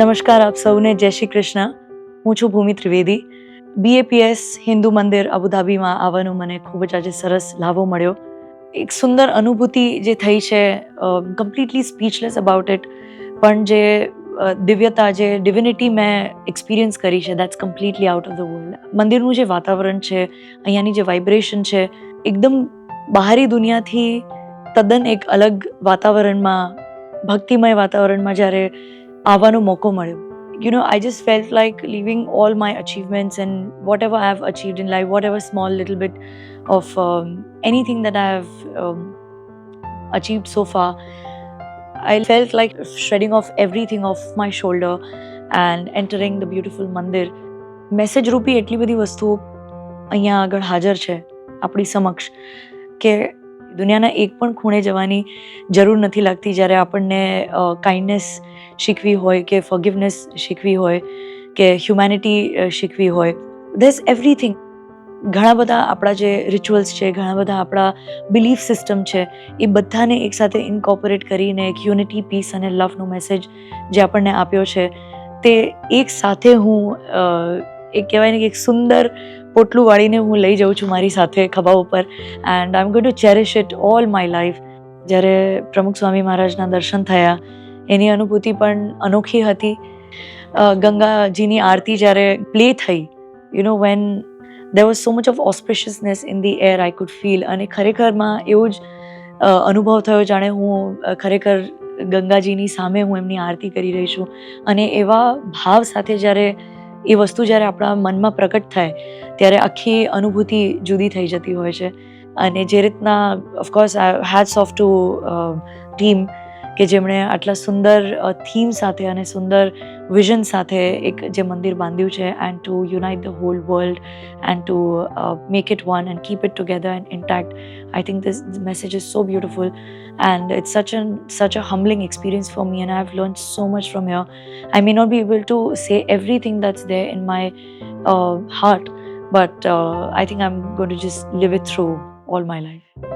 નમસ્કાર આપ સૌને, જય શ્રી કૃષ્ણ. હું છું ભૂમિ ત્રિવેદી. BAPS હિન્દુ મંદિર અબુધાબીમાં આવવાનું મને ખૂબ જ આજે સરસ લાભો મળ્યો. એક સુંદર અનુભૂતિ જે થઈ છે, કમ્પ્લીટલી સ્પીચલેસ અબાઉટ ઇટ. પણ જે દિવ્યતા, જે ડિવિનિટી મેં એક્સપિરિયન્સ કરી છે, that's completely out of the world. મંદિરનું જે વાતાવરણ છે, અહીંયાની જે વાઇબ્રેશન છે, એકદમ બહારી દુનિયાથી તદ્દન એક અલગ વાતાવરણમાં, ભક્તિમય વાતાવરણમાં જ્યારે આવવાનો મોકો મળ્યો. I just felt like leaving all my achievements and whatever I have achieved in life, whatever small little bit of anything that I have achieved so far, I felt like shredding off everything off my shoulder and entering the beautiful mandir. Message રૂપી એટલી બધી વસ્તુઓ અહીંયા આગળ હાજર છે આપણી સમક્ષ કે દુનિયાના એક પણ ખૂણે જવાની જરૂર નથી લાગતી જ્યારે આપણને કાઇન્ડનેસ શીખવી હોય કે ફોરગિવનેસ શીખવી હોય કે હ્યુમેનિટી શીખવી હોય. Theirs everything. ઘણા બધા આપણા જે રિચ્યુઅલ્સ છે, ઘણા બધા આપણા બિલીફ સિસ્ટમ છે, એ બધાને એકસાથે ઇન્કોર્પોરેટ કરીને એક યુનિટી, પીસ અને લવનો મેસેજ જે આપણને આપ્યો છે, તે એક સાથે હું એક કહેવાય ને કે એક સુંદર પોટલું વાળીને હું લઈ જાઉં છું મારી સાથે ખભા ઉપર. And I am going to cherish it all my life. જ્યારે પ્રમુખ સ્વામી મહારાજના દર્શન થયા, એની અનુભૂતિ પણ અનોખી હતી. ગંગાજીની આરતી જ્યારે પ્લે થઈ, van there was so much of auspiciousness in the air, I could feel. અને ખરેખરમાં એવું જ અનુભવ થયો જાણે હું ખરેખર ગંગાજીની સામે હું એમની આરતી કરી રહી છું. અને એવા ભાવ સાથે જ્યારે એ વસ્તુ જ્યારે આપણા મનમાં પ્રકટ થાય ત્યારે આખી અનુભૂતિ જુદી થઈ જતી હોય છે. અને જે રીતના of course hats off to team કે જેમણે આટલા સુંદર થીમ સાથે અને સુંદર વિઝન સાથે એક જે મંદિર બાંધ્યું છે, and to unite the whole world and to make it one and keep it together and intact. I think this message is so beautiful and it's such a humbling experience for me, and I have learned so much from here. I may not be able to say everything that's there in my heart, but I think I'm going to just live it through all my life.